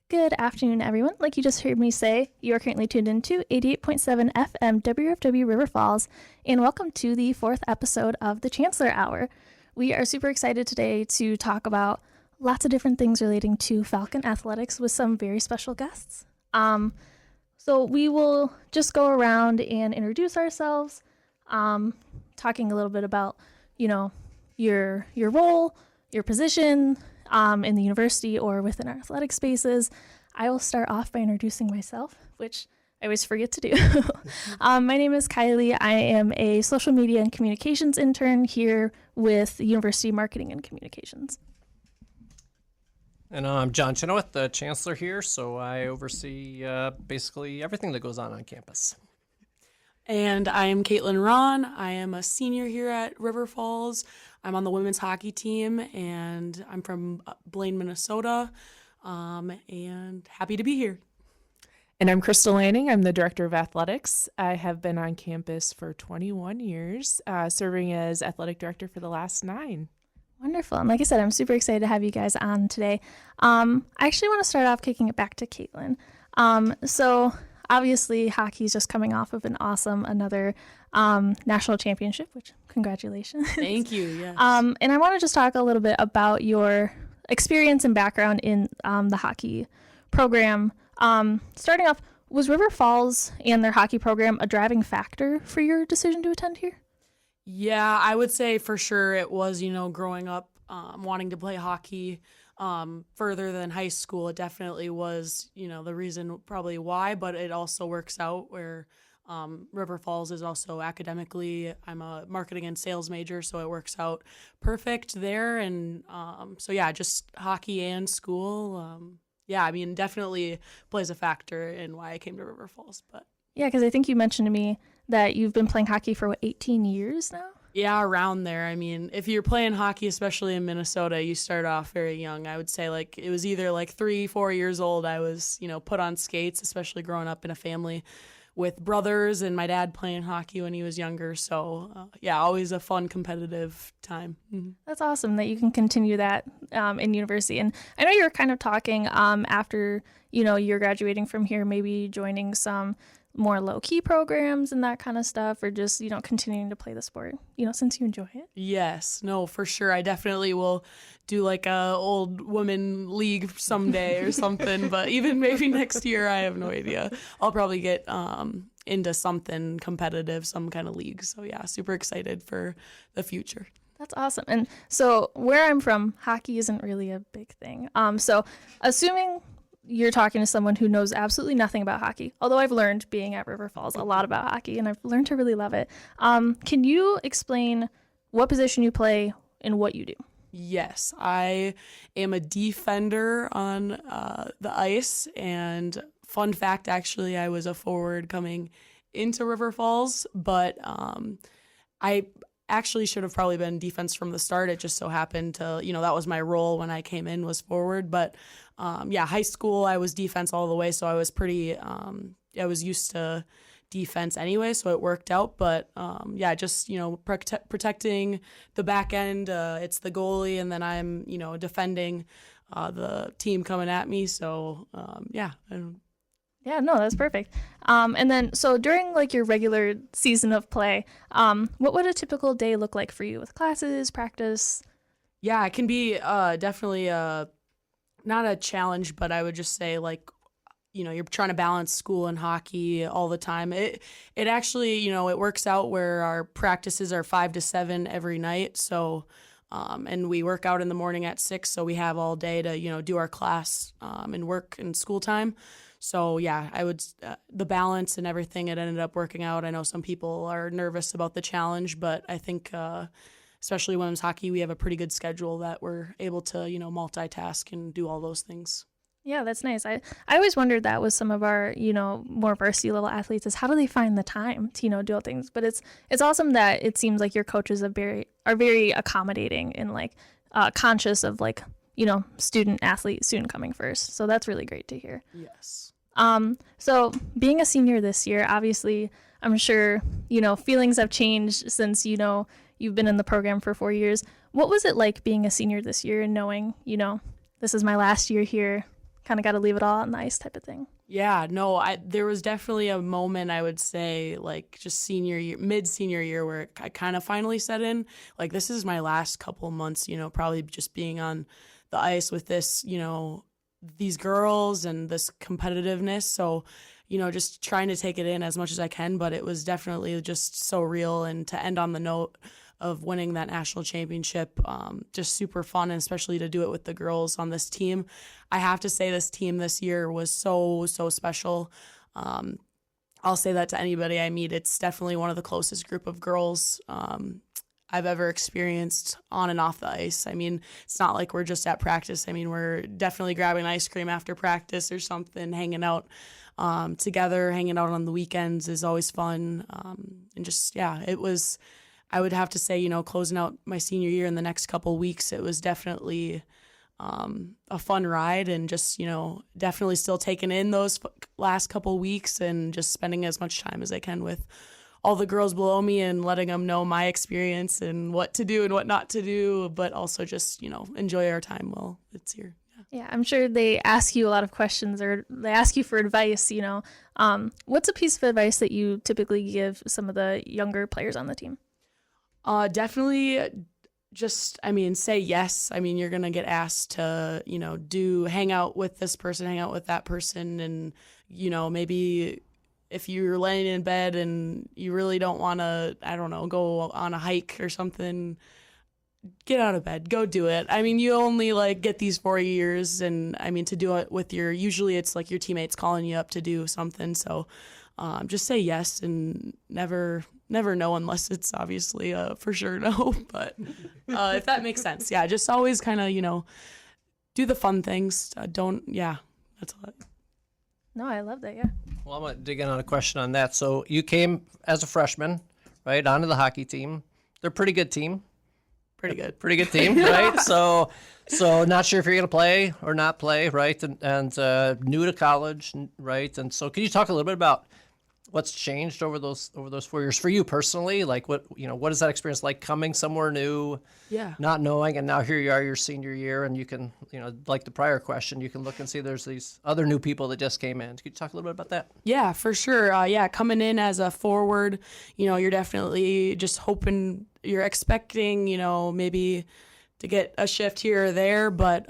Good afternoon, everyone. Like you just heard me say, you are currently tuned into 88.7 FM WRFW River Falls, and welcome to the fourth episode of the Chancellor Hour. We are super excited today to talk about lots of different things relating to Falcon athletics with some very special guests. So we will just go around and introduce ourselves, talking a little bit about, your role, your position, in the university or within our athletic spaces. I will start off by introducing myself, which I always forget to do. My name is Kylie. I am a social media and communications intern here with the University Marketing and Communications. And I'm John Chenoweth, the Chancellor here, so I oversee basically everything that goes on campus. And I am Kaitlyn Ronn. I am a senior here at River Falls. I'm on the women's hockey team, and I'm from Blaine, Minnesota, and happy to be here. And I'm Crystal Lanning. I'm the Director of Athletics. I have been on campus for 21 years, serving as Athletic Director for the last 9. Wonderful. And like I said, I'm super excited to have you guys on today. I actually want to start off kicking it back to Kaitlyn. So obviously, hockey is just coming off of another national championship, which congratulations. Thank you. Yes. And I want to just talk a little bit about your experience and background in the hockey program. Starting off, was River Falls and their hockey program a driving factor for your decision to attend here? Yeah, I would say for sure it was, growing up, wanting to play hockey further than high school. It definitely was, the reason probably why, but it also works out where River Falls is also academically, I'm a marketing and sales major, so it works out perfect there. And so, yeah, just hockey and school. Definitely plays a factor in why I came to River Falls. But yeah, because I think you mentioned to me that you've been playing hockey for 18 years now? Yeah, around there. I mean, if you're playing hockey, especially in Minnesota, you start off very young. I would say it was either 3-4 years old. I was, put on skates, especially growing up in a family with brothers and my dad playing hockey when he was younger. So, always a fun, competitive time. Mm-hmm. That's awesome that you can continue that in university. And I know you were kind of talking after, you're graduating from here, maybe joining some more low-key programs and that kind of stuff, or just, continuing to play the sport, since you enjoy it? Yes, no, for sure. I definitely will do a old women league someday or something, but even maybe next year, I have no idea. I'll probably get into something competitive, some kind of league. So yeah, super excited for the future. That's awesome. And so where I'm from, hockey isn't really a big thing. So assuming you're talking to someone who knows absolutely nothing about hockey, although I've learned being at River Falls a lot about hockey, and I've learned to really love it. Can you explain what position you play and what you do? Yes, I am a defender on the ice, and fun fact, actually, I was a forward coming into River Falls, but I actually should have probably been defense from the start. It just so happened to, that was my role when I came in, was forward. But high school, I was defense all the way. So I was pretty, I was used to defense anyway, so it worked out. But protecting the back end, it's the goalie, and then I'm, defending the team coming at me. So, Yeah, no, that's perfect. And then, so during your regular season of play, what would a typical day look like for you with classes, practice? Yeah, it can be definitely not a challenge, but I would just say you're trying to balance school and hockey all the time. It actually, it works out where our practices are 5 to 7 every night. So, and we work out in the morning at 6, so we have all day to, do our class and work and school time. So, yeah, I would the balance and everything, it ended up working out. I know some people are nervous about the challenge, but I think especially women's hockey, we have a pretty good schedule that we're able to, multitask and do all those things. Yeah, that's nice. I always wondered that with some of our, more varsity level athletes, is how do they find the time to, do all things? But it's awesome that it seems like your coaches are very accommodating and conscious of student coming first. So that's really great to hear. Yes. So being a senior this year, obviously, I'm sure, feelings have changed since, you've been in the program for 4 years. What was it like being a senior this year and knowing, this is my last year here, kind of got to leave it all on the ice type of thing? Yeah, no, there was definitely a moment, I would say, like just senior year, mid-senior year, where I kind of finally set in. Like, this is my last couple months, probably just being on the ice with this, these girls and this competitiveness. So, just trying to take it in as much as I can, but it was definitely just so real. And to end on the note of winning that national championship, just super fun, and especially to do it with the girls on this team. I have to say this team this year was so special. I'll say that to anybody I meet. It's definitely one of the closest group of girls I've ever experienced on and off the ice. I mean, it's not like we're just at practice. I mean, we're definitely grabbing ice cream after practice or something, hanging out together, hanging out on the weekends is always fun. And just, it was, I would have to say, closing out my senior year in the next couple weeks, it was definitely a fun ride, and just, definitely still taking in those last couple weeks and just spending as much time as I can with all the girls below me and letting them know my experience and what to do and what not to do, but also just, enjoy our time while it's here. Yeah, I'm sure they ask you a lot of questions, or they ask you for advice, What's a piece of advice that you typically give some of the younger players on the team? Definitely just, say yes. You're going to get asked to, hang out with this person, hang out with that person. And, maybe if you're laying in bed and you really don't want to, go on a hike or something, get out of bed, go do it. You only get these 4 years, and to do it with usually it's like your teammates calling you up to do something. So just say yes, and never know unless it's obviously for sure no. But if that makes sense, just always kind of, do the fun things. That's all. No, I love that, yeah. Well, I'm going to dig in on a question on that. So you came as a freshman, right, onto the hockey team. They're a pretty good team. Pretty good team, right? So not sure if you're going to play or not play, right? And new to college, right? And so can you talk a little bit about what's changed over those 4 years for you personally? Like what is that experience like, coming somewhere new, not knowing, and now here you are your senior year, and you can, like the prior question, you can look and see there's these other new people that just came in. Could you talk a little bit about that? Yeah, for sure. Coming in as a forward, you're definitely just hoping, you're expecting, maybe to get a shift here or there, but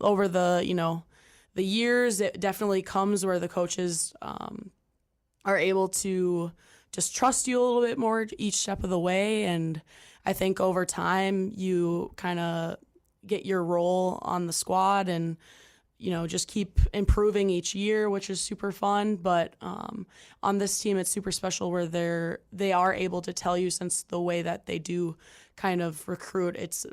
over the years, it definitely comes where the coaches are able to just trust you a little bit more each step of the way. And I think over time you kind of get your role on the squad, and just keep improving each year, which is super fun. But on this team, it's super special where they are able to tell you, since the way that they do kind of recruit, it's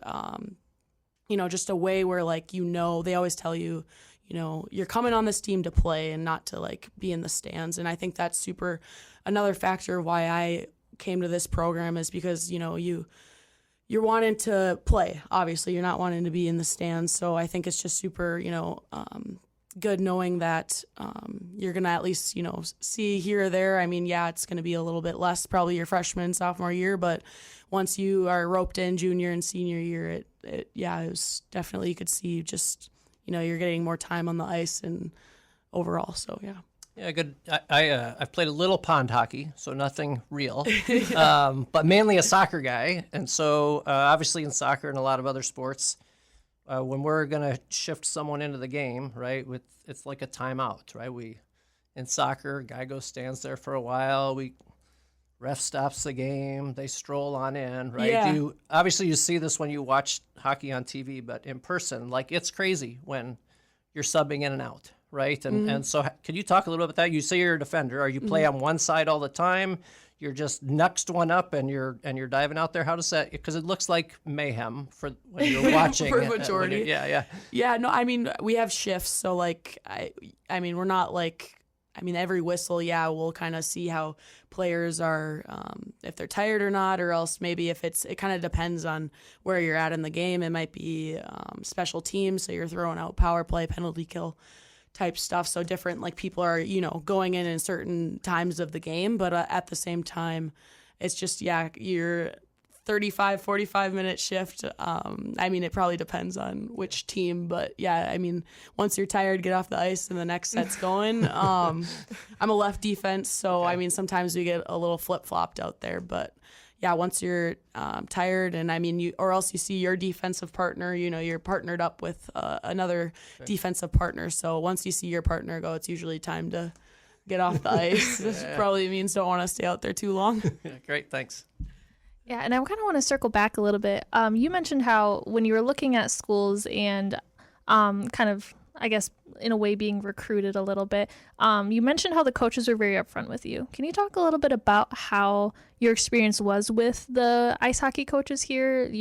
just a way where they always tell you, you're coming on this team to play and not to be in the stands. And I think that's another factor of why I came to this program, is because, you're wanting to play. Obviously, you're not wanting to be in the stands. So I think it's just super, good knowing that you're going to at least, see here or there. It's going to be a little bit less probably your freshman, sophomore year, but once you are roped in junior and senior year, it was definitely, you could see just, you're getting more time on the ice and overall. So, yeah. Yeah, good. I've played a little pond hockey, so nothing real, but mainly a soccer guy. And so obviously in soccer and a lot of other sports, when we're going to shift someone into the game, right, it's like a timeout, right? In soccer, guy stands there for a while. Ref stops the game. They stroll on in, right? Yeah. Obviously you see this when you watch hockey on TV, but in person, it's crazy when you're subbing in and out, right? And so can you talk a little bit about that? You say you're a defender. Are you play on one side all the time? You're just next one up and you're diving out there. How does that? Because it looks like mayhem for when you're watching. For the majority. Yeah. No, we have shifts. So we're not every whistle, we'll kind of see how players are, if they're tired or not, or else maybe if it kind of depends on where you're at in the game. It might be special teams, so you're throwing out power play, penalty kill type stuff. So different, people are, going in certain times of the game, but at the same time, it's just, you're 35, 45-minute shift. I mean, it probably depends on which team, but yeah, I mean, once you're tired, get off the ice and the next set's going. I'm a left defense, so I mean, sometimes we get a little flip-flopped out there, but yeah, once you're tired, and I mean, or else you see your defensive partner, you're partnered up with another defensive partner. So once you see your partner go, it's usually time to get off the ice. This probably means don't want to stay out there too long. Yeah, great, thanks. Yeah, and I kind of want to circle back a little bit. You mentioned how when you were looking at schools and kind of, I guess, in a way being recruited a little bit, you mentioned how the coaches were very upfront with you. Can you talk a little bit about how your experience was with the ice hockey coaches here?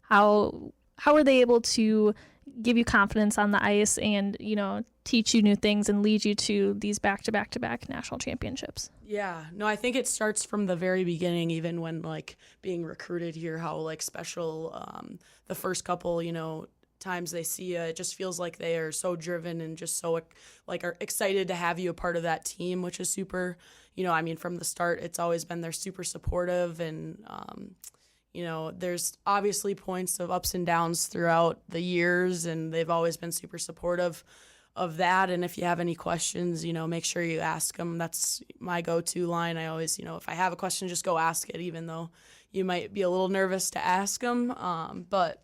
How were they able to give you confidence on the ice and, teach you new things and lead you to these back-to-back-to-back national championships? Yeah, no, I think it starts from the very beginning, even when being recruited here, how special the first couple, times they see you, it just feels like they are so driven and just so are excited to have you a part of that team, which is super, I mean, from the start, it's always been they're super supportive, and there's obviously points of ups and downs throughout the years, and they've always been super supportive of that. And if you have any questions, make sure you ask them. That's my go-to line. I always, if I have a question, just go ask it, even though you might be a little nervous to ask them. But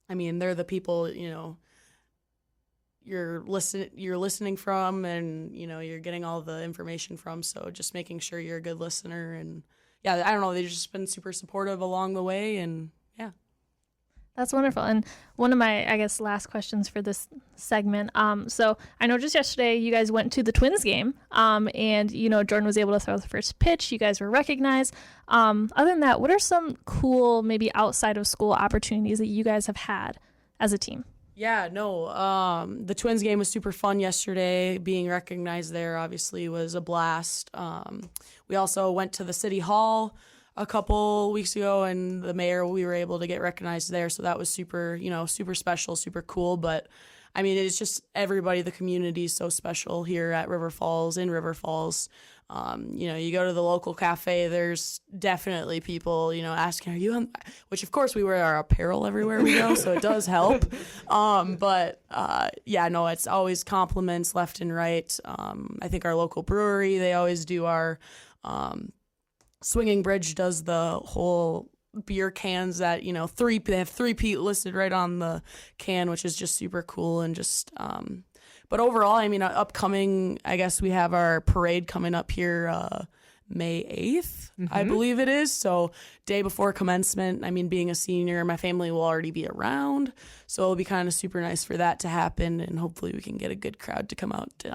I mean, they're the people, you're listening from, and, you're getting all the information from. So just making sure you're a good listener. And yeah, I don't know, they've just been super supportive along the way, and yeah. That's wonderful. And one of my, I guess, last questions for this segment. So I know just yesterday you guys went to the Twins game, and, Jordan was able to throw the first pitch. You guys were recognized. Other than that, what are some cool, maybe outside of school opportunities that you guys have had as a team? Yeah, no, the Twins game was super fun yesterday. Being recognized there obviously was a blast. We also went to the City Hall a couple weeks ago, and the mayor, we were able to get recognized there. So that was super, super special, super cool. But I mean, it's just everybody, the community is so special here at River Falls, in River Falls. You go to the local cafe, there's definitely people, asking, are you on? Which of course we wear our apparel everywhere we go, so it does help. Yeah, no, it's always compliments left and right. I think our local brewery, they always do our, Swinging Bridge does the whole beer cans that, they have 3-peat listed right on the can, which is just super cool. And just, but overall, I mean, upcoming, I guess we have our parade coming up here, May 8th, I believe it is. So day before commencement, I mean, being a senior, my family will already be around. So it'll be kind of super nice for that to happen. And hopefully we can get a good crowd to come out,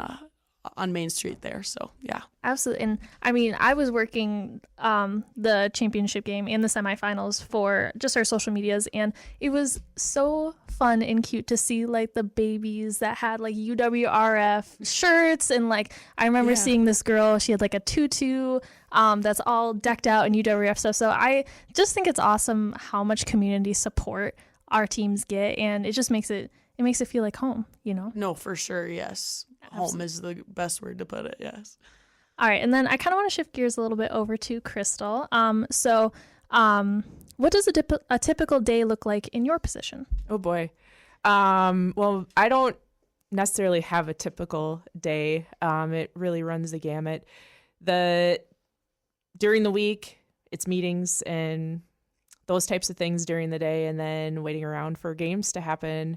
on Main Street there. So yeah, absolutely. And I mean, I was working the championship game and the semifinals for just our social medias, and it was so fun and cute to see the babies that had UWRF shirts, and I remember seeing this girl, she had a tutu that's all decked out in UWRF stuff. So I just think it's awesome how much community support our teams get, and it just makes it feel like home, No, for sure, yes. Home is the best word to put it, yes. All right, and then I kind of want to shift gears a little bit over to Crystal. What does a typical day look like in your position? Oh, boy. Well, I don't necessarily have a typical day. It really runs the gamut. During the week, it's meetings and those types of things during the day, and then waiting around for games to happen.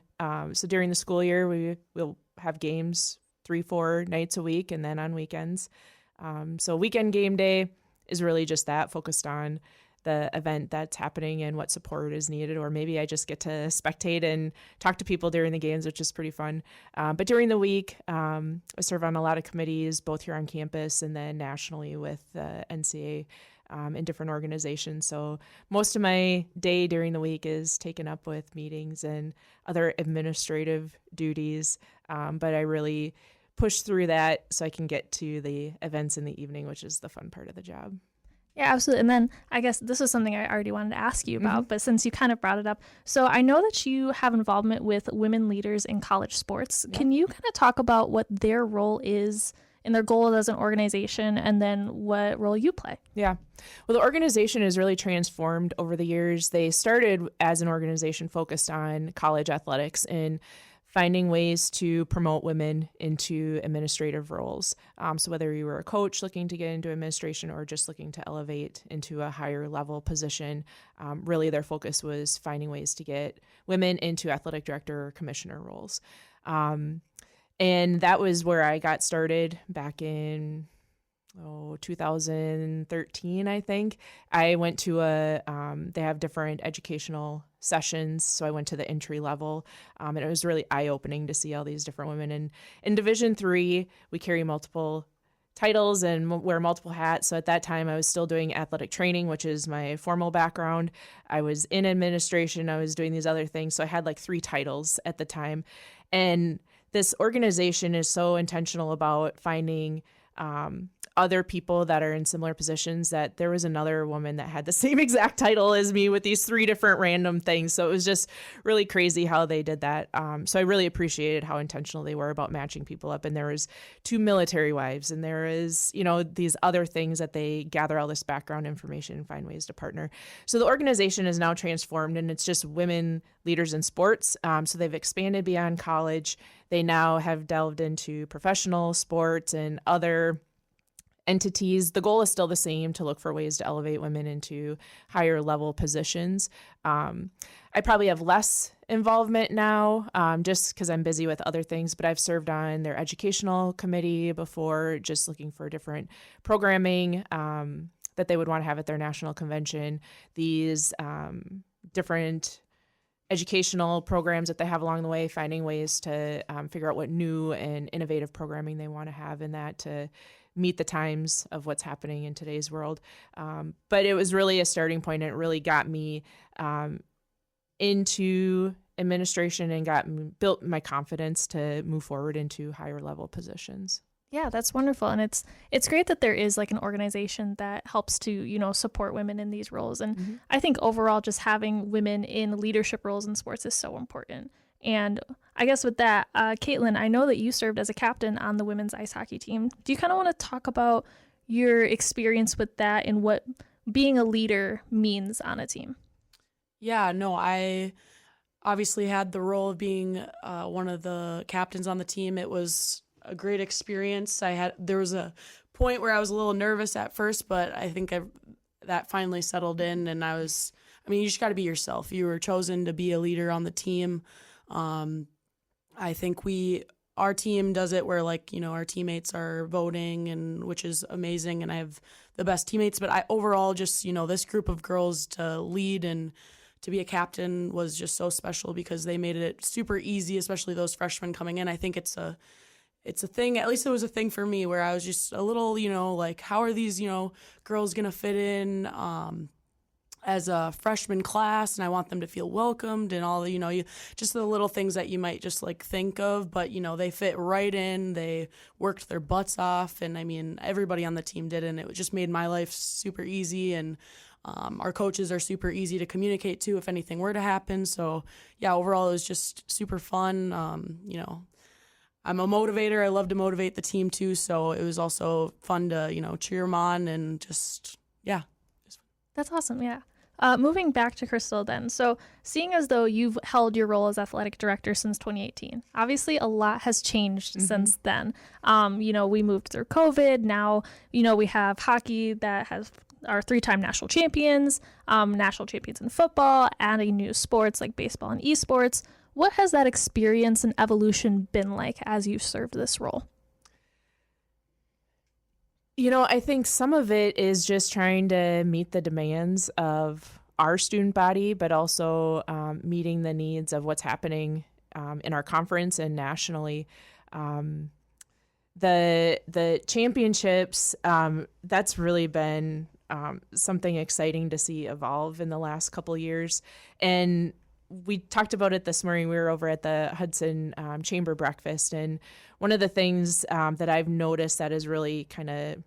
So during the school year, we'll have games 3-4 nights a week, and then on weekends. So weekend game day is really just that, focused on the event that's happening and what support is needed, or maybe I just get to spectate and talk to people during the games, which is pretty fun. But during the week, I serve on a lot of committees, both here on campus and then nationally with the NCAA in different organizations. So most of my day during the week is taken up with meetings and other administrative duties. But I really push through that so I can get to the events in the evening, which is the fun part of the job. Yeah, absolutely. And then I guess this is something I already wanted to ask you about, but since you kind of brought it up, so I know that you have involvement with women leaders in college sports. Yep. Can you kind of talk about what their role is in their goals as an organization, and then what role you play. Yeah. Well, the organization has really transformed over the years. They started as an organization focused on college athletics and finding ways to promote women into administrative roles. So whether you were a coach looking to get into administration or just looking to elevate into a higher level position, really their focus was finding ways to get women into athletic director or commissioner roles. And that was where I got started back in 2013, I think. I went to they have different educational sessions. So I went to the entry level, and it was really eye-opening to see all these different women. And in Division III, we carry multiple titles and wear multiple hats. So at that time, I was still doing athletic training, which is my formal background. I was in administration. I was doing these other things. So I had like 3 titles at the time. And this organization is so intentional about finding other people that are in similar positions, that there was another woman that had the same exact title as me with these 3 different random things. So it was just really crazy how they did that. So I really appreciated how intentional they were about matching people up. And there was 2 military wives, and there is, these other things that they gather all this background information and find ways to partner. So the organization is now transformed, and it's just women leaders in sports. So they've expanded beyond college. They now have delved into professional sports and other entities. The goal is still the same, to look for ways to elevate women into higher level positions. I probably have less involvement now, just because I'm busy with other things, but I've served on their educational committee before, just looking for different programming that they would want to have at their national convention. These different educational programs that they have along the way, finding ways to figure out what new and innovative programming they want to have in that to meet the times of what's happening in today's world. But it was really a starting point, and it really got me into administration and built my confidence to move forward into higher level positions. Yeah, that's wonderful. And it's great that there is like an organization that helps to, support women in these roles. And I think overall, just having women in leadership roles in sports is so important. And I guess with that, Kaitlyn, I know that you served as a captain on the women's ice hockey team. Do you kind of want to talk about your experience with that and what being a leader means on a team? Yeah, no, I obviously had the role of being one of the captains on the team. It was a great experience. There was a point where I was a little nervous at first, but I think that finally settled in, and you just got to be yourself. You were chosen to be a leader on the team. I think our team does it where our teammates are voting, and which is amazing, and I have the best teammates, but I overall just, this group of girls to lead and to be a captain was just so special, because they made it super easy, especially those freshmen coming in. I think it's a thing, at least it was a thing for me, where I was just a little, how are these, girls going to fit in as a freshman class, and I want them to feel welcomed and all the, just the little things that you might just think of, but, they fit right in. They worked their butts off, and everybody on the team did, and it just made my life super easy, and our coaches are super easy to communicate to if anything were to happen. So yeah, overall it was just super fun. I'm a motivator. I love to motivate the team too. So it was also fun to, cheer them on, and just, yeah. That's awesome. Yeah. Moving back to Crystal then. So seeing as though you've held your role as athletic director since 2018, obviously a lot has changed since then. We moved through COVID. Now, we have hockey that has our 3-time national champions in football, adding new sports like baseball and esports. What has that experience and evolution been like as you've served this role? I think some of it is just trying to meet the demands of our student body, but also meeting the needs of what's happening in our conference and nationally. The championships, that's really been something exciting to see evolve in the last couple years. And we talked about it this morning. We were over at the Hudson Chamber breakfast, and one of the things that I've noticed that has really kind of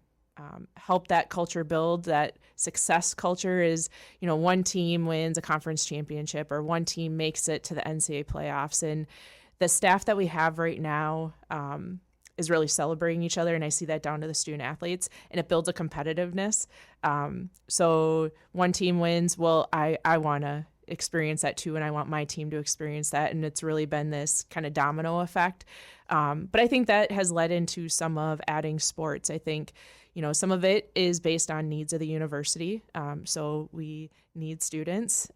helped that culture build, that success culture, is, one team wins a conference championship or one team makes it to the NCAA playoffs. And the staff that we have right now, is really celebrating each other. And I see that down to the student athletes, and it builds a competitiveness. So one team wins. Well, I want to experience that too, and I want my team to experience that. And it's really been this kind of domino effect. But I think that has led into some of adding sports. I think, some of it is based on needs of the university. So we need students.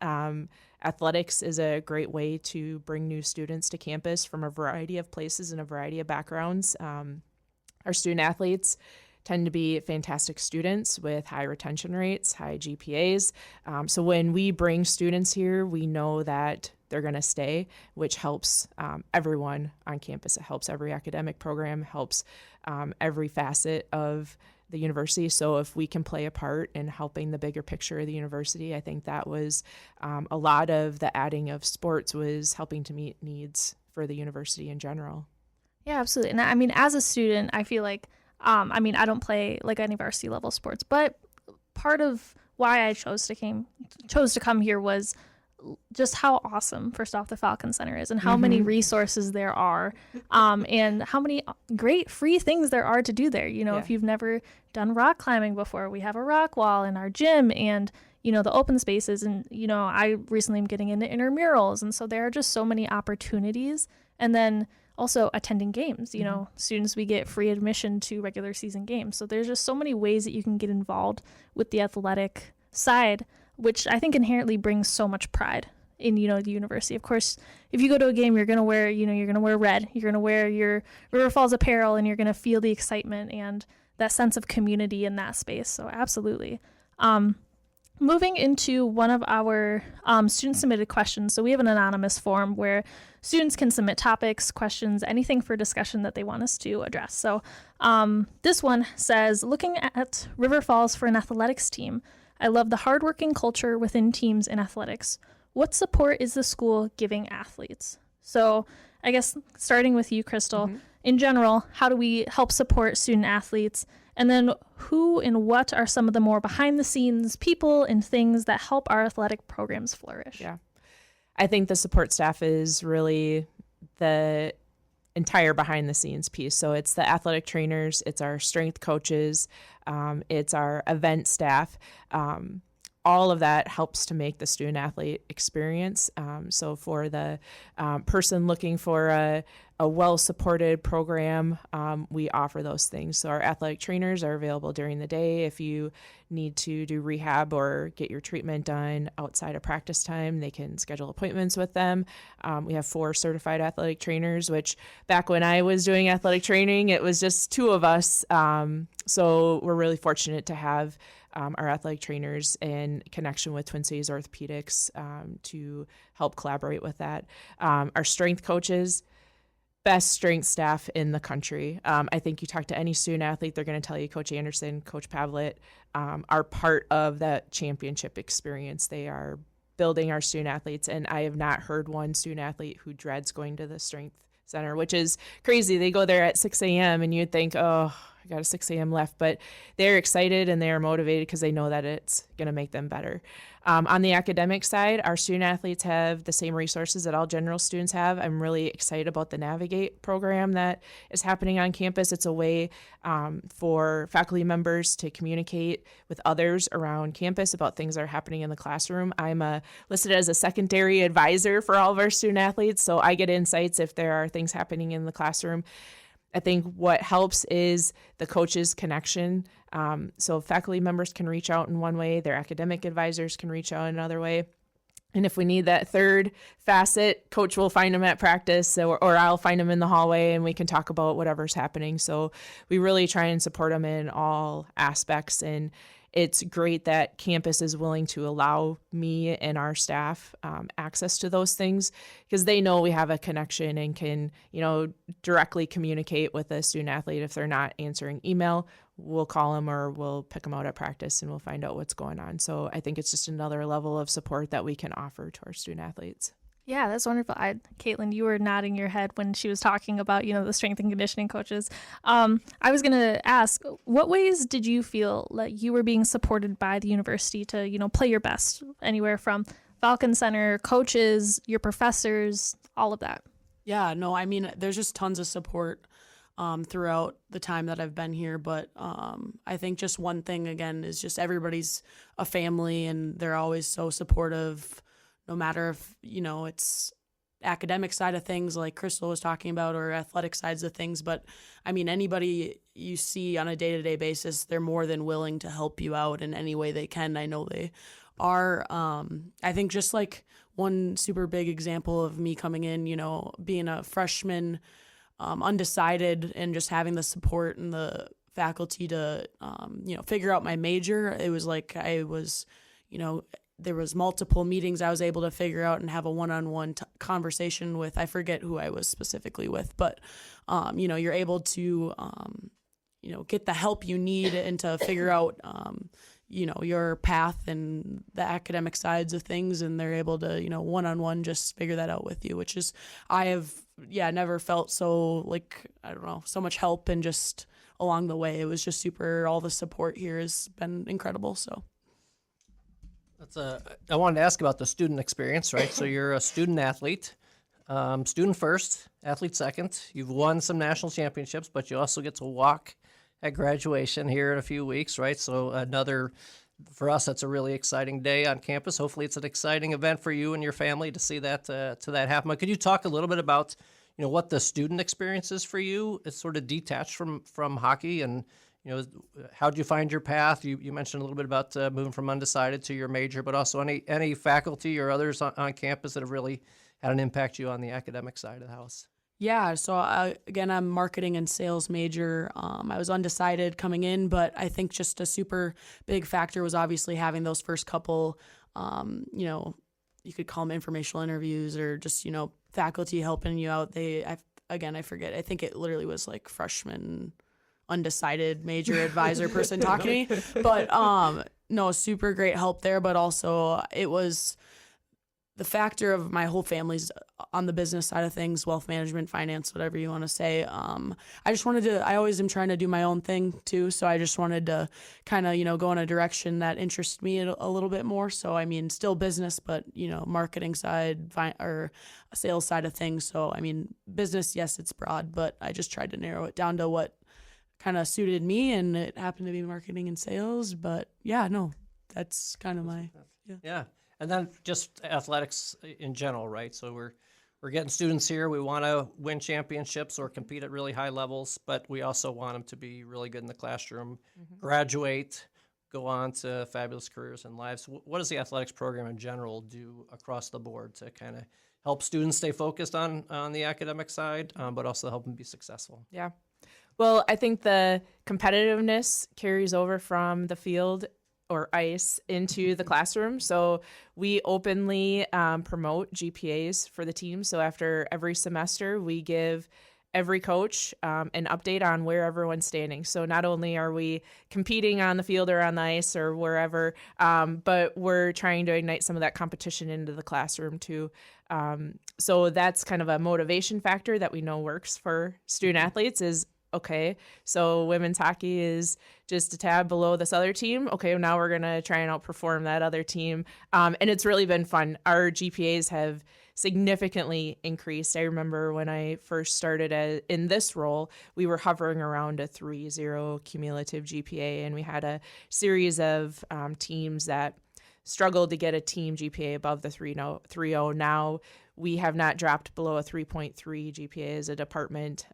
Athletics is a great way to bring new students to campus from a variety of places and a variety of backgrounds. Our student athletes tend to be fantastic students with high retention rates, high GPAs. So when we bring students here, we know that they're going to stay, which helps everyone on campus. It helps every academic program, helps every facet of the university. So if we can play a part in helping the bigger picture of the university, I think that was a lot of the adding of sports was helping to meet needs for the university in general. Yeah, absolutely. And I mean, as a student, I feel like, I don't play like any varsity level sports, but part of why I chose to come here was just how awesome, first off, the Falcon Center is, and how many resources there are, and how many great free things there are to do there. If you've never done rock climbing before, we have a rock wall in our gym, and the open spaces, and I recently am getting into intramurals, and so there are just so many opportunities. And then also attending games, students, we get free admission to regular season games. So there's just so many ways that you can get involved with the athletic side, which I think inherently brings so much pride in, the university. Of course, if you go to a game, you're going to wear, you're going to wear red, you're going to wear your River Falls apparel, and you're going to feel the excitement and that sense of community in that space. So absolutely. Moving into one of our student submitted questions. So we have an anonymous form where students can submit topics, questions, anything for discussion that they want us to address. So this one says, looking at River Falls for an athletics team, I love the hardworking culture within teams in athletics. What support is the school giving athletes? So I guess starting with you, Crystal, in general, how do we help support student athletes? And then who and what are some of the more behind the scenes people and things that help our athletic programs flourish? Yeah. I think the support staff is really the entire behind the scenes piece. So it's the athletic trainers, it's our strength coaches, it's our event staff. All of that helps to make the student athlete experience. So for the person looking for a well-supported program, we offer those things. So our athletic trainers are available during the day. If you need to do rehab or get your treatment done outside of practice time, they can schedule appointments with them. We have 4 certified athletic trainers, which back when I was doing athletic training, it was just 2 of us. So we're really fortunate to have our athletic trainers in connection with Twin Cities Orthopedics to help collaborate with that. Our strength coaches, best strength staff in the country. I think you talk to any student athlete, they're going to tell you Coach Anderson, Coach Pavlet are part of that championship experience. They are building our student athletes, and I have not heard one student athlete who dreads going to the strength center, which is crazy. They go there at 6 a.m. and you'd think, oh, I got a 6 a.m. left, but they're excited and they're motivated because they know that it's going to make them better. On the academic side, our student athletes have the same resources that all general students have. I'm really excited about the Navigate program that is happening on campus. It's a way for faculty members to communicate with others around campus about things that are happening in the classroom. I'm listed as a secondary advisor for all of our student athletes, so I get insights if there are things happening in the classroom. I think what helps is the coaches' connection. So faculty members can reach out in one way, their academic advisors can reach out another way. And if we need that third facet, coach will find them at practice or I'll find them in the hallway and we can talk about whatever's happening. So we really try and support them in all aspects. And it's great that campus is willing to allow me and our staff access to those things because they know we have a connection and can, directly communicate with a student athlete. If they're not answering email, we'll call them or we'll pick them out at practice and we'll find out what's going on. So I think it's just another level of support that we can offer to our student athletes. Yeah, that's wonderful. Kaitlyn, you were nodding your head when she was talking about, the strength and conditioning coaches. I was going to ask, what ways did you feel like you were being supported by the university to, play your best? Anywhere from Falcon Center, coaches, your professors, all of that. Yeah, no, I mean, there's just tons of support. throughout the time that I've been here. But I think just one thing, again, is just everybody's a family, and they're always so supportive, no matter if, it's academic side of things like Crystal was talking about or athletic sides of things. But I mean, anybody you see on a day-to-day basis, they're more than willing to help you out in any way they can. I know they are. I think just like one super big example of me coming in, being a freshman, undecided, and just having the support and the faculty to, figure out my major. It was like I was, there was multiple meetings I was able to figure out and have a one-on-one conversation with. I forget who I was specifically with, but, you're able to, get the help you need and to figure out, your path and the academic sides of things. And they're able to, one-on-one just figure that out with you, which is, I have, never felt so so much help, and just along the way, it was just super, all the support here has been incredible. So. I wanted to ask about the student experience, right? So you're a student athlete, student first, athlete second. You've won some national championships, but you also get to walk at graduation here in a few weeks, right? So for us, that's a really exciting day on campus. Hopefully it's an exciting event for you and your family to see that happen. But could you talk a little bit about, what the student experience is for you? It's sort of detached from hockey, and, how did you find your path? You mentioned a little bit about moving from undecided to your major, but also any faculty or others on campus that have really had an impact you on the academic side of the house. Yeah, so again, I'm marketing and sales major. I was undecided coming in, but I think just a super big factor was obviously having those first couple, you could call them informational interviews, or just, faculty helping you out. I forget. I think it literally was like freshman undecided major advisor person talking to me. But no, super great help there. But also it was the factor of my whole family's on the business side of things, wealth management, finance, whatever you want to say. I always am trying to do my own thing too. So I just wanted to kind of, go in a direction that interests me a little bit more. So, I mean, still business, but, marketing side or sales side of things. So, I mean, business, yes, it's broad, but I just tried to narrow it down to what kind of suited me, and it happened to be marketing and sales. But yeah, no, that's kind of my, Yeah. And then just athletics in general, right? So we're getting students here. We want to win championships or compete at really high levels, but we also want them to be really good in the classroom, graduate, go on to fabulous careers and lives. What does the athletics program in general do across the board to kind of help students stay focused on the academic side, but also help them be successful? Yeah. Well, I think the competitiveness carries over from the field or ice into the classroom. So we openly promote GPAs for the team. So after every semester, we give every coach an update on where everyone's standing. So not only are we competing on the field or on the ice or wherever, but we're trying to ignite some of that competition into the classroom too. So that's kind of a motivation factor that we know works for student athletes is, okay, so women's hockey is just a tab below this other team. Okay, now we're going to try and outperform that other team. And it's really been fun. Our GPAs have significantly increased. I remember when I first started in this role, we were hovering around a 3.0 cumulative GPA, and we had a series of teams that struggled to get a team GPA above the 3.0. Now we have not dropped below a 3.3 GPA as a department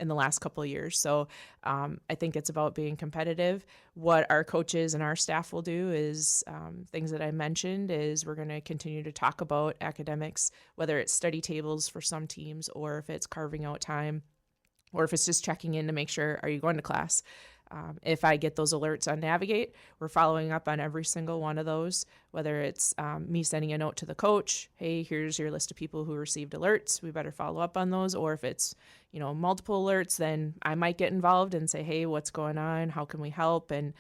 in the last couple of years. So I think it's about being competitive. What our coaches and our staff will do is things that I mentioned is we're going to continue to talk about academics, whether it's study tables for some teams or if it's carving out time or if it's just checking in to make sure, are you going to class? If I get those alerts on Navigate, we're following up on every single one of those, whether it's me sending a note to the coach, hey, here's your list of people who received alerts, we better follow up on those. Or if it's, multiple alerts, then I might get involved and say, hey, what's going on? How can we help? And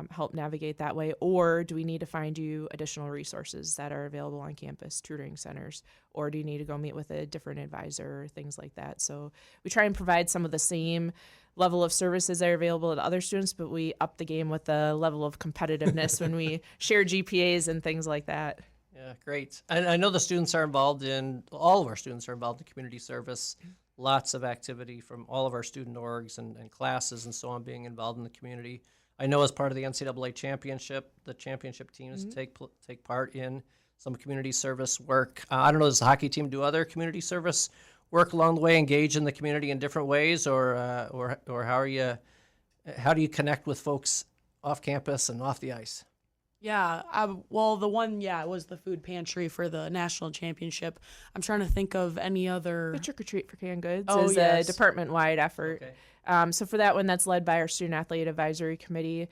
help navigate that way. Or do we need to find you additional resources that are available on campus, tutoring centers? Or do you need to go meet with a different advisor or things like that? So we try and provide some of the same level of services that are available to other students, but we up the game with the level of competitiveness when we share GPAs and things like that. Yeah, great. I know the students are involved all of our students are involved in community service, lots of activity from all of our student orgs and classes and so on being involved in the community. I know as part of the NCAA championship, the championship teams take part in some community service work. I don't know, does the hockey team do other community service work along the way, engage in the community in different ways, or how do you connect with folks off campus and off the ice? Yeah, well, the one, was the food pantry for the national championship. I'm trying to think of any other. The Trick or Treat for Canned Goods is a department-wide effort. Okay. So for that one, that's led by our Student Athlete Advisory Committee,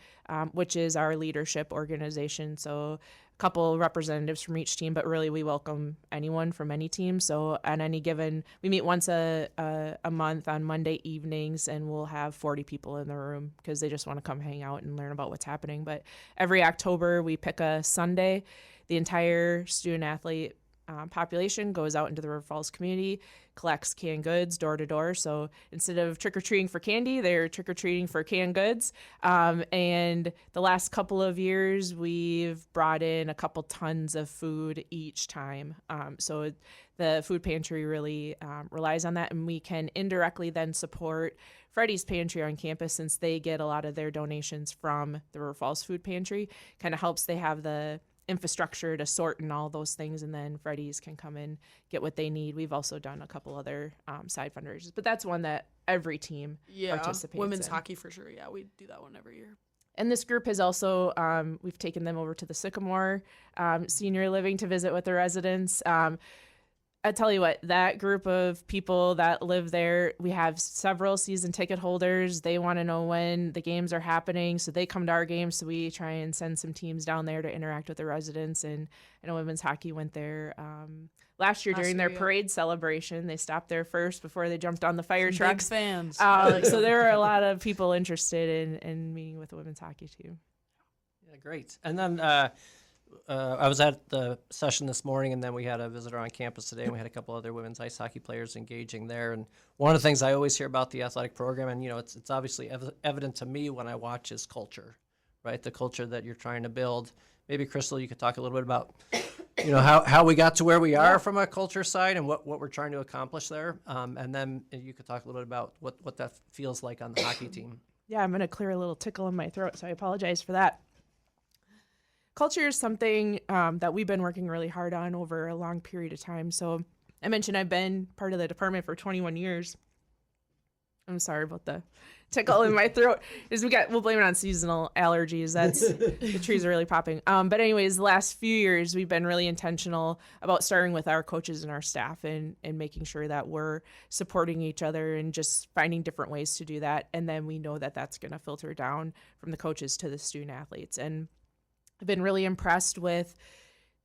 which is our leadership organization. So a couple representatives from each team, but really we welcome anyone from any team. So on any given, we meet once a month on Monday evenings, and we'll have 40 people in the room because they just want to come hang out and learn about what's happening. But every October, we pick a Sunday. The entire student athlete population goes out into the River Falls community, collects canned goods door to door. So instead of trick-or-treating for candy, they're trick-or-treating for canned goods. And the last couple of years, we've brought in a couple tons of food each time. So the food pantry really relies on that, and we can indirectly then support Freddy's Pantry on campus since they get a lot of their donations from the River Falls Food Pantry. Kind of helps they have the infrastructure to sort and all those things, and then Freddy's can come in, get what they need. We've also done a couple other side fundraisers, but that's one that every team participates women's in. Hockey for sure. Yeah, we do that one every year. And this group has also, we've taken them over to the Sycamore Senior Living to visit with the residents. I tell you what, that group of people that live there, we have several season ticket holders. They want to know when the games are happening, so they come to our games. So we try and send some teams down there to interact with the residents. And I know women's hockey went there last year during their parade celebration. They stopped there first before they jumped on the fire trucks. Big fans. So there are a lot of people interested in meeting with the women's hockey team. Yeah, great. And then I was at the session this morning, and then we had a visitor on campus today, and we had a couple other women's ice hockey players engaging there. And one of the things I always hear about the athletic program, and it's obviously evident to me when I watch, is culture, right? The culture that you're trying to build. Maybe Crystal, you could talk a little bit about, how we got to where we are from a culture side and what we're trying to accomplish there. And then you could talk a little bit about what that feels like on the hockey team. Yeah, I'm going to clear a little tickle in my throat, so I apologize for that. Culture is something that we've been working really hard on over a long period of time. So I mentioned I've been part of the department for 21 years. I'm sorry about the tickle in my throat. We'll blame it on seasonal allergies. The trees are really popping. But anyways, the last few years we've been really intentional about starting with our coaches and our staff and making sure that we're supporting each other and just finding different ways to do that. And then we know that that's going to filter down from the coaches to the student athletes. And I've been really impressed with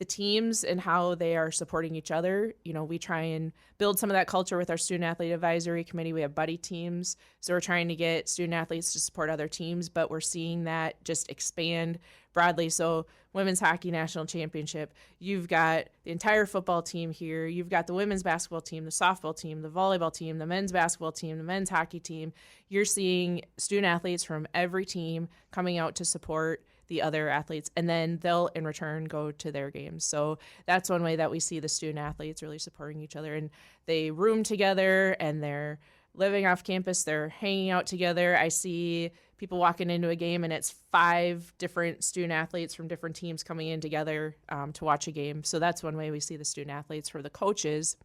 the teams and how they are supporting each other. We try and build some of that culture with our Student Athlete Advisory Committee. We have buddy teams, so we're trying to get student athletes to support other teams, but we're seeing that just expand broadly. So Women's Hockey National Championship, you've got the entire football team here. You've got the women's basketball team, the softball team, the volleyball team, the men's basketball team, the men's hockey team. You're seeing student athletes from every team coming out to support the other athletes, and then they'll in return go to their games. So that's one way that we see the student athletes really supporting each other, and they room together and they're living off campus, they're hanging out together. I see people walking into a game and it's 5 different student athletes from different teams coming in together to watch a game. So that's one way we see the student athletes. For the coaches,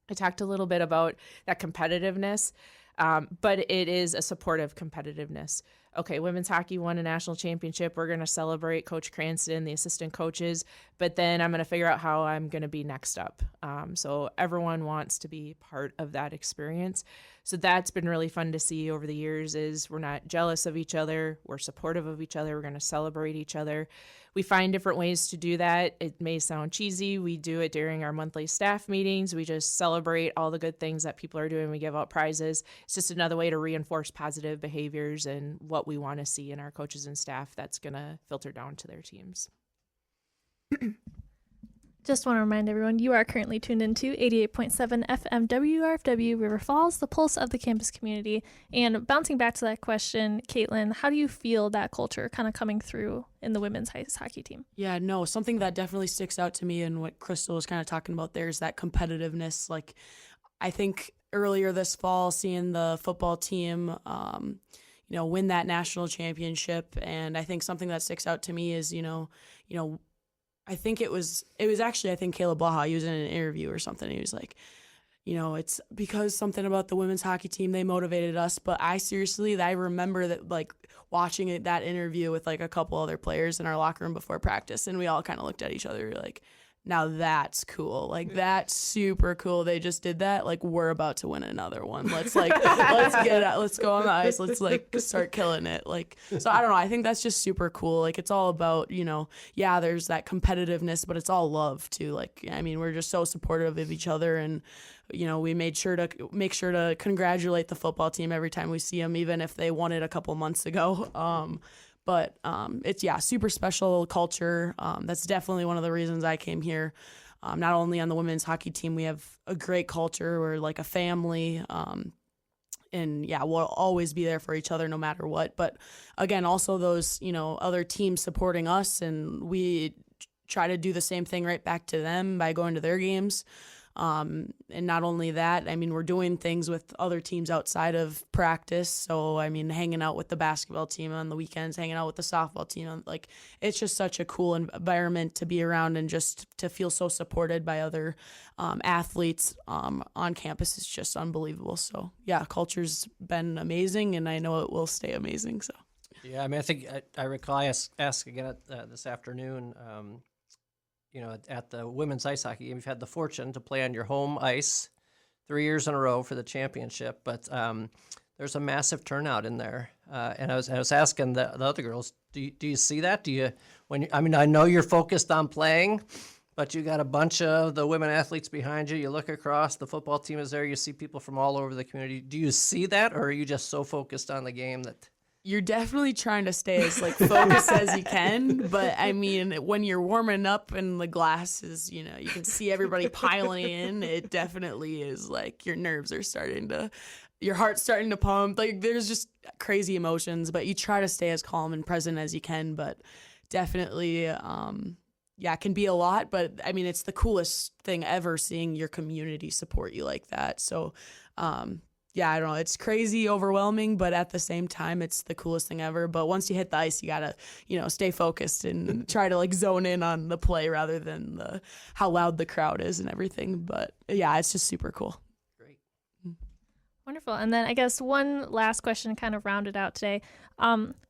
I talked a little bit about that competitiveness, but it is a supportive competitiveness. Okay, women's hockey won a national championship. We're going to celebrate Coach Cranston, the assistant coaches, but then I'm going to figure out how I'm going to be next up. So everyone wants to be part of that experience. So that's been really fun to see over the years. Is we're not jealous of each other. We're supportive of each other. We're going to celebrate each other. We find different ways to do that. It may sound cheesy. We do it during our monthly staff meetings. We just celebrate all the good things that people are doing. We give out prizes. It's just another way to reinforce positive behaviors and what we want to see in our coaches and staff that's going to filter down to their teams. Just want to remind everyone, you are currently tuned into 88.7 FM WRFW River Falls, the pulse of the campus community. And bouncing back to that question, Kaitlyn, how do you feel that culture kind of coming through in the women's ice hockey team? Yeah, no, something that definitely sticks out to me and what Crystal was kind of talking about there is that competitiveness. Like, I think earlier this fall, seeing the football team, win that national championship. And I think something that sticks out to me is, I think it was actually, I think Caleb Blaha, he was in an interview or something. He was like, it's because something about the women's hockey team, they motivated us. But I remember that, like, watching that interview with like a couple other players in our locker room before practice, and we all kind of looked at each other like, now that's cool. Like, that's super cool. They just did that. Like, we're about to win another one. Let's go on the ice. Let's like start killing it. Like, so I don't know. I think that's just super cool. Like, it's all about, there's that competitiveness, but it's all love too. Like, I mean, we're just so supportive of each other, and we make sure to congratulate the football team every time we see them, even if they won it a couple months ago. But it's, super special culture. That's definitely one of the reasons I came here. Not only on the women's hockey team, we have a great culture. We're like a family. And we'll always be there for each other no matter what. But again, also those, other teams supporting us, and we try to do the same thing right back to them by going to their games. And not only that, I mean, we're doing things with other teams outside of practice. So, I mean, hanging out with the basketball team on the weekends, hanging out with the softball team, like, it's just such a cool environment to be around, and just to feel so supported by other athletes on campus is just unbelievable. So, culture's been amazing, and I know it will stay amazing. So, yeah, I mean, I think I recall I asked again this afternoon. At the women's ice hockey game, you've had the fortune to play on your home ice 3 years in a row for the championship, but there's a massive turnout in there. And I was asking the other girls, do you see that? I know you're focused on playing, but you got a bunch of the women athletes behind you. You look across, the football team is there. You see people from all over the community. Do you see that, or are you just so focused on the game that... You're definitely trying to stay as like focused as you can, but I mean, when you're warming up and the glass is, you can see everybody piling in, it definitely is like your nerves are your heart's starting to pump. Like, there's just crazy emotions, but you try to stay as calm and present as you can. But definitely, it can be a lot, but I mean, it's the coolest thing ever seeing your community support you like that. So, I don't know. It's crazy, overwhelming, but at the same time, it's the coolest thing ever. But once you hit the ice, you gotta, stay focused and try to like zone in on the play rather than how loud the crowd is and everything. But it's just super cool. Great. Wonderful. And then I guess one last question, kind of rounded out today.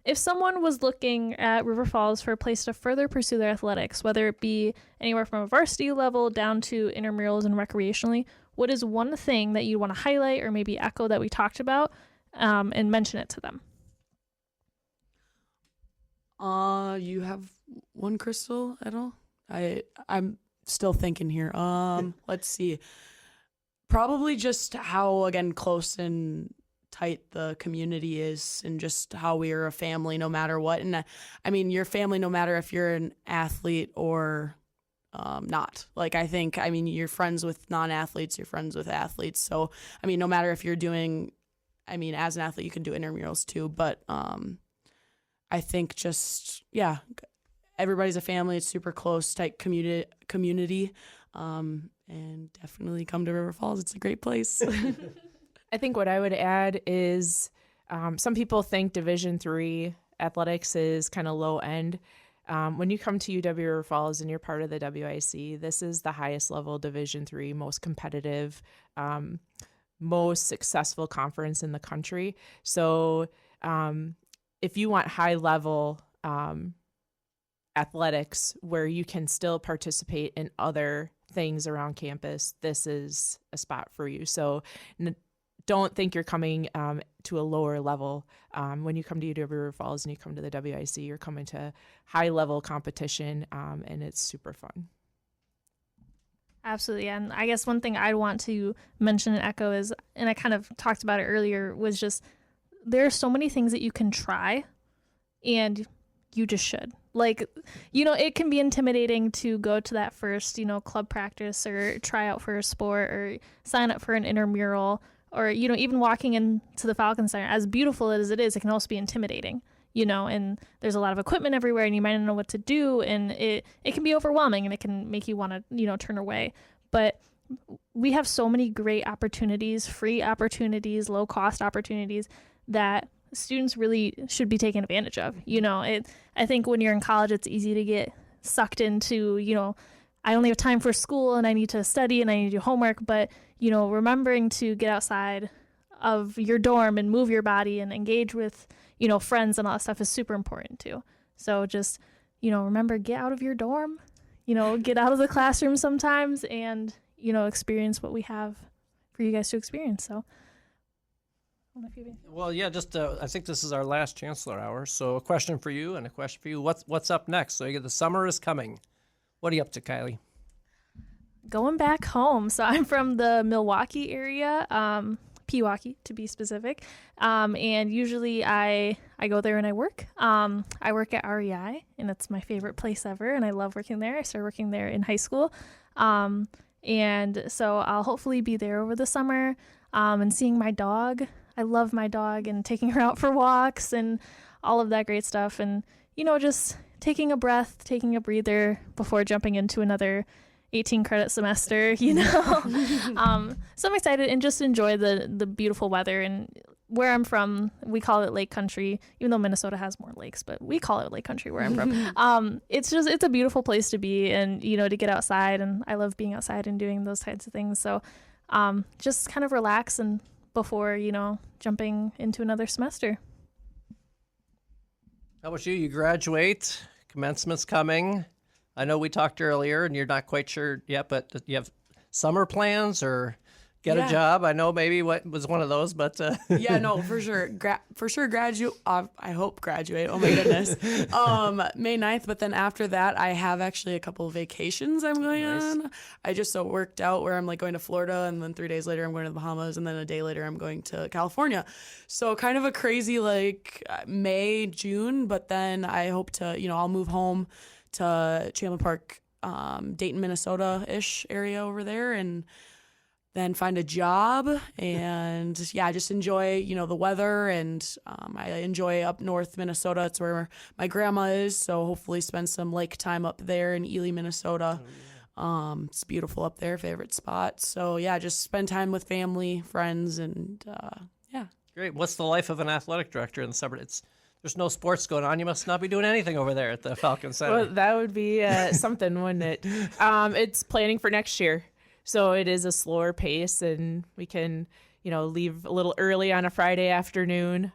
If someone was looking at River Falls for a place to further pursue their athletics, whether it be anywhere from a varsity level down to intramurals and recreationally, what is one thing that you want to highlight or maybe echo that we talked about, and mention it to them? You have one, Crystal, at all? I'm still thinking here. Let's see. Probably just how, again, close and tight the community is, and just how we are a family no matter what. And I mean, you're family no matter if you're an athlete or not. Like, you're friends with non-athletes, you're friends with athletes. So, I mean, no matter if you're doing, as an athlete, you can do intramurals too. But I think just, everybody's a family. It's super close, tight community. And definitely come to River Falls. It's a great place. I think what I would add is some people think Division III athletics is kind of low end. When you come to UW River Falls and you're part of the WIC, this is the highest level Division III, most competitive, most successful conference in the country. So if you want high level athletics where you can still participate in other things around campus, this is a spot for you. So don't think you're coming to a lower level. When you come to UW River Falls and you come to the WIC, you're coming to high-level competition, and it's super fun. Absolutely. And I guess one thing I'd want to mention and echo is, and I kind of talked about it earlier, was just there are so many things that you can try, and you just should. Like, it can be intimidating to go to that first, club practice or try out for a sport or sign up for an intramural. Or, even walking into the Falcons Center, as beautiful as it is, it can also be intimidating, and there's a lot of equipment everywhere and you might not know what to do. And it can be overwhelming and it can make you want to, turn away. But we have so many great opportunities, free opportunities, low cost opportunities that students really should be taking advantage of. I think when you're in college, it's easy to get sucked into, I only have time for school and I need to study and I need to do homework. But, remembering to get outside of your dorm and move your body and engage with, friends and all that stuff is super important too. So just, remember, get out of your dorm, get out of the classroom sometimes and, experience what we have for you guys to experience. So. Well, yeah, I think this is our last Chancellor Hour. So a question for you and a question for you. What's up next? So the summer is coming. What are you up to, Kylie? Going back home. So I'm from the Milwaukee area, Pewaukee to be specific. And usually I go there and I work. I work at REI, and it's my favorite place ever, and I love working there. I started working there in high school. And so I'll hopefully be there over the summer and seeing my dog. I love my dog and taking her out for walks and all of that great stuff. And, just taking a breath, taking a breather before jumping into another 18 credit semester, So I'm excited and just enjoy the beautiful weather. And where I'm from, we call it Lake Country, even though Minnesota has more lakes, but we call it Lake Country where I'm from. It's a beautiful place to be and, to get outside. And I love being outside and doing those types of things. So just kind of relax and before, jumping into another semester. How about you? You graduate, commencement's coming. I know we talked earlier and you're not quite sure yet, but you have summer plans or get a job? I know maybe what was one of those, but yeah, no, for sure. For sure graduate. I hope graduate. Oh my goodness. May 9th, but then after that, I have actually a couple of vacations I'm going on. I just so worked out where I'm like going to Florida, and then 3 days later I'm going to the Bahamas, and then a day later I'm going to California. So kind of a crazy like May, June, but then I hope to, I'll move home to Chandler Park, Dayton, Minnesota-ish area over there, and then find a job and just enjoy, the weather. And I enjoy up north Minnesota. It's where my grandma is. So hopefully spend some lake time up there in Ely, Minnesota. It's beautiful up there, favorite spot. So just spend time with family, friends, and Great. What's the life of an athletic director in the summer? There's no sports going on. You must not be doing anything over there at the Falcons Center. Well, that would be something, wouldn't it? It's planning for next year. So it is a slower pace, and we can, leave a little early on a Friday afternoon.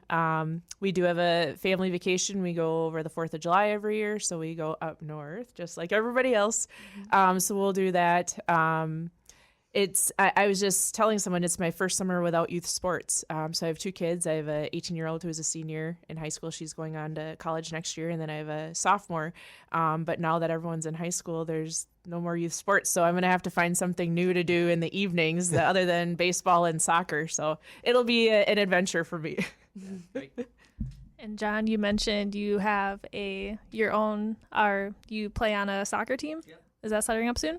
We do have a family vacation. We go over the 4th of July every year, so we go up north, just like everybody else. So we'll do that. I was just telling someone it's my first summer without youth sports. So I have 2 kids. I have a 18-year-old who is a senior in high school. She's going on to college next year. And then I have a sophomore. But now that everyone's in high school, there's no more youth sports. So I'm going to have to find something new to do in the evenings other than baseball and soccer. So it'll be an adventure for me. And John, you mentioned you have your own, or you play on a soccer team. Yep. Is that starting up soon?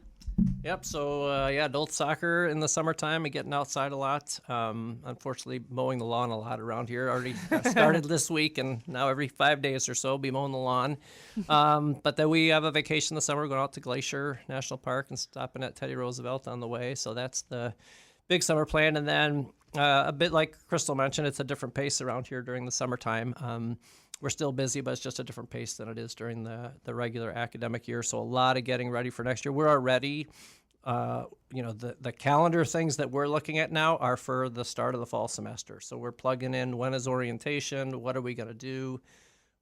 Yep. So, adult soccer in the summertime and getting outside a lot. Unfortunately, mowing the lawn a lot around here. Already started this week, and now every 5 days or so, be mowing the lawn. But then we have a vacation this summer, going out to Glacier National Park and stopping at Teddy Roosevelt on the way. So that's the big summer plan. And then a bit like Crystal mentioned, it's a different pace around here during the summertime. We're still busy, but it's just a different pace than it is during the regular academic year. So a lot of getting ready for next year. We're already, the calendar things that we're looking at now are for the start of the fall semester. So we're plugging in when is orientation, what are we going to do?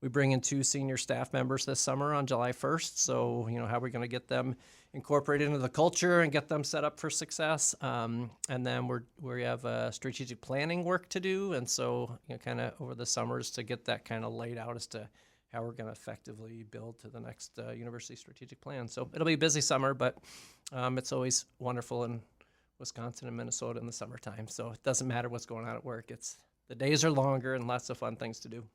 We bring in 2 senior staff members this summer on July 1st. So, how are we going to get them incorporated into the culture and get them set up for success? And then we have strategic planning work to do. And so, kind of over the summers to get that kind of laid out as to how we're going to effectively build to the next university strategic plan. So it'll be a busy summer, but it's always wonderful in Wisconsin and Minnesota in the summertime. So it doesn't matter what's going on at work. The days are longer and lots of fun things to do.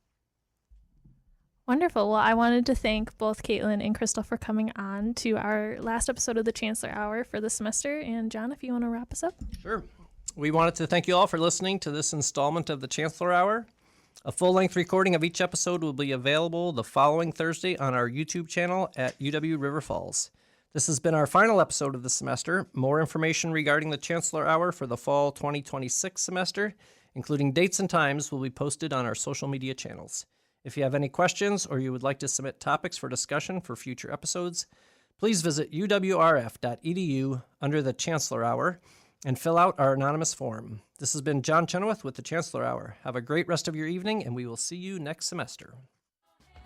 Wonderful. Well, I wanted to thank both Kaitlyn and Crystal for coming on to our last episode of the Chancellor Hour for the semester. And John, if you want to wrap us up. Sure. We wanted to thank you all for listening to this installment of the Chancellor Hour. A full-length recording of each episode will be available the following Thursday on our YouTube channel at UW River Falls. This has been our final episode of the semester. More information regarding the Chancellor Hour for the fall 2026 semester, including dates and times, will be posted on our social media channels. If you have any questions or you would like to submit topics for discussion for future episodes, please visit uwrf.edu under the Chancellor Hour and fill out our anonymous form. This has been John Chenoweth with the Chancellor Hour. Have a great rest of your evening, and we will see you next semester.